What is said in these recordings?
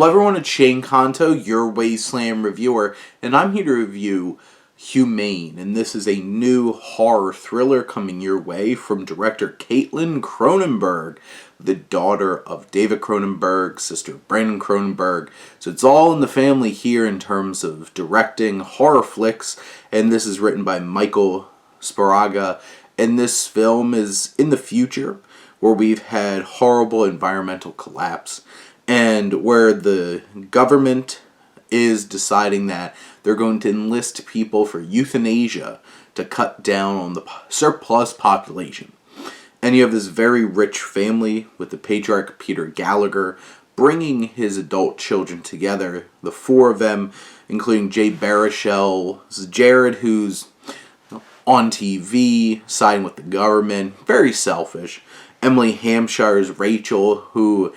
Hello everyone, it's Shane Kanto, your Wasteland reviewer, and I'm here to review Humane, and this is a new horror thriller coming your way from director Caitlin Cronenberg, the daughter of David Cronenberg, sister of Brandon Cronenberg. So it's all in the family here in terms of directing horror flicks, and this is written by Michael Sparaga, and this film is in the future where we've had horrible environmental collapse and where the government is deciding that they're going to enlist people for euthanasia to cut down on the surplus population. And you have this very rich family with the patriarch Peter Gallagher bringing his adult children together, the four of them, including Jay Baruchel's Jared, who's on TV, siding with the government, very selfish. Emily Hampshire's Rachel, who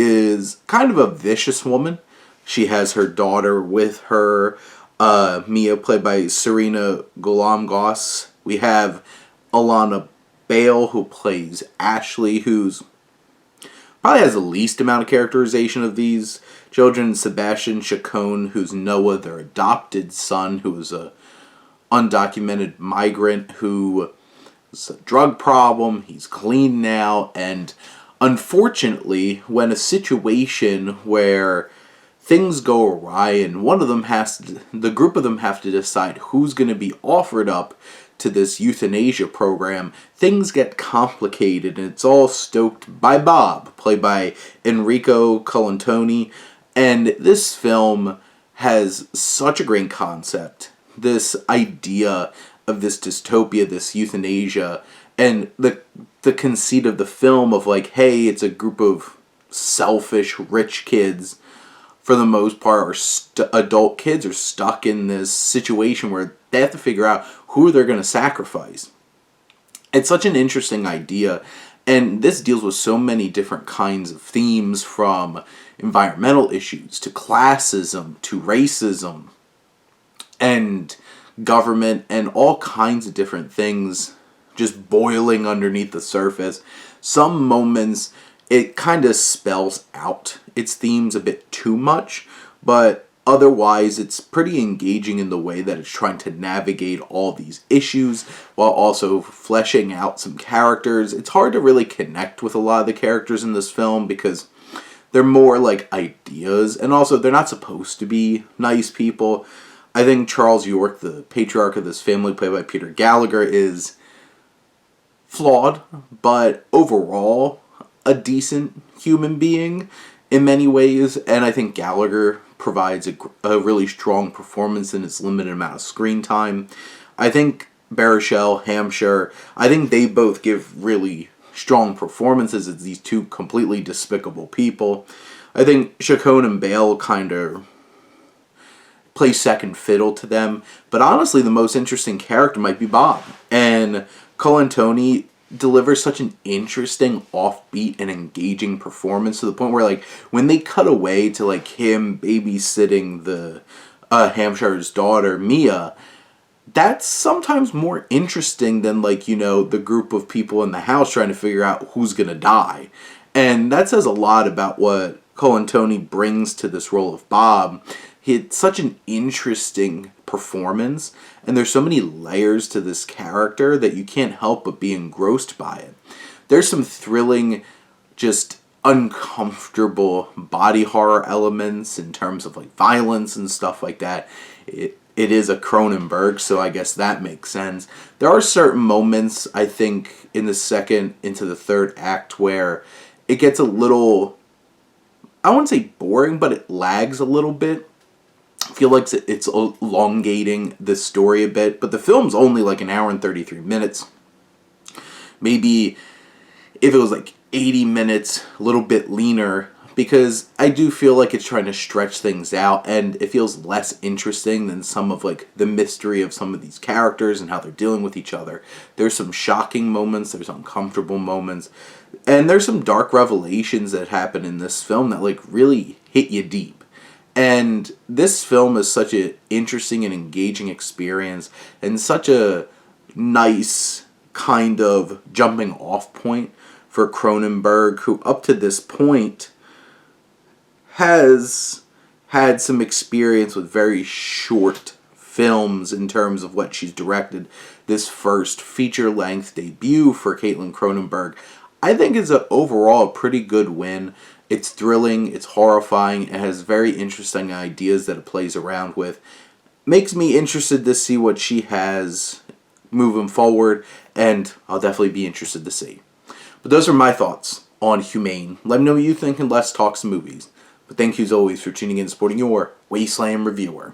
is kind of a vicious woman. She has her daughter with her, Mia, played by Serena Golam-Goss. We have Alana Bale, who plays Ashley, who's probably has the least amount of characterization of these children. Sebastian Chacon, who's Noah, their adopted son, who is a undocumented migrant who has a drug problem. He's clean now, and unfortunately, when a situation where things go awry and the group of them have to decide who's going to be offered up to this euthanasia program, things get complicated, and it's all stoked by Bob, played by Enrico Colantoni. And this film has such a great concept, this idea of this dystopia, this euthanasia, and the conceit of the film of like, hey, it's a group of selfish, rich kids, for the most part, or adult kids are stuck in this situation where they have to figure out who they're going to sacrifice. It's such an interesting idea, and this deals with so many different kinds of themes, from environmental issues to classism to racism and government and all kinds of different things just boiling underneath the surface. Some moments it kind of spells out its themes a bit too much, but otherwise it's pretty engaging in the way that it's trying to navigate all these issues while also fleshing out some characters. It's hard to really connect with a lot of the characters in this film because they're more like ideas, and also they're not supposed to be nice people. I think Charles York, the patriarch of this family, played by Peter Gallagher, is flawed, but overall a decent human being in many ways, and I think Gallagher provides a really strong performance in its limited amount of screen time. I think Baruchel, Hampshire, I think they both give really strong performances as these two completely despicable people. I think Chacon and Bale kind of play second fiddle to them, but honestly the most interesting character might be Bob, and Colantoni delivers such an interesting, offbeat, and engaging performance to the point where, like, when they cut away to, like, him babysitting the Hampshire's daughter, Mia, that's sometimes more interesting than, like, you know, the group of people in the house trying to figure out who's gonna die. And that says a lot about what Colantoni brings to this role of Bob. It's such an interesting performance, and there's so many layers to this character that you can't help but be engrossed by it. There's some thrilling, just uncomfortable body horror elements in terms of like violence and stuff like that. It is a Cronenberg, so I guess that makes sense. There are certain moments, I think, in the second into the third act where it gets a little, I wouldn't say boring, but it lags a little bit. I feel like it's elongating the story a bit, but the film's only like an hour and 33 minutes. Maybe if it was like 80 minutes, a little bit leaner, because I do feel like it's trying to stretch things out, and it feels less interesting than some of like the mystery of some of these characters and how they're dealing with each other. There's some shocking moments, there's uncomfortable moments, and there's some dark revelations that happen in this film that like really hit you deep. And this film is such an interesting and engaging experience, and such a nice kind of jumping off point for Cronenberg, who up to this point has had some experience with very short films in terms of what she's directed. This first feature-length debut for Caitlin Cronenberg, I think, is overall a pretty good win. It's thrilling, it's horrifying, it has very interesting ideas that it plays around with. Makes me interested to see what she has moving forward, and I'll definitely be interested to see. But those are my thoughts on Humane. Let me know what you think, and let's talk some movies. But thank you as always for tuning in and supporting your Wasteland reviewer.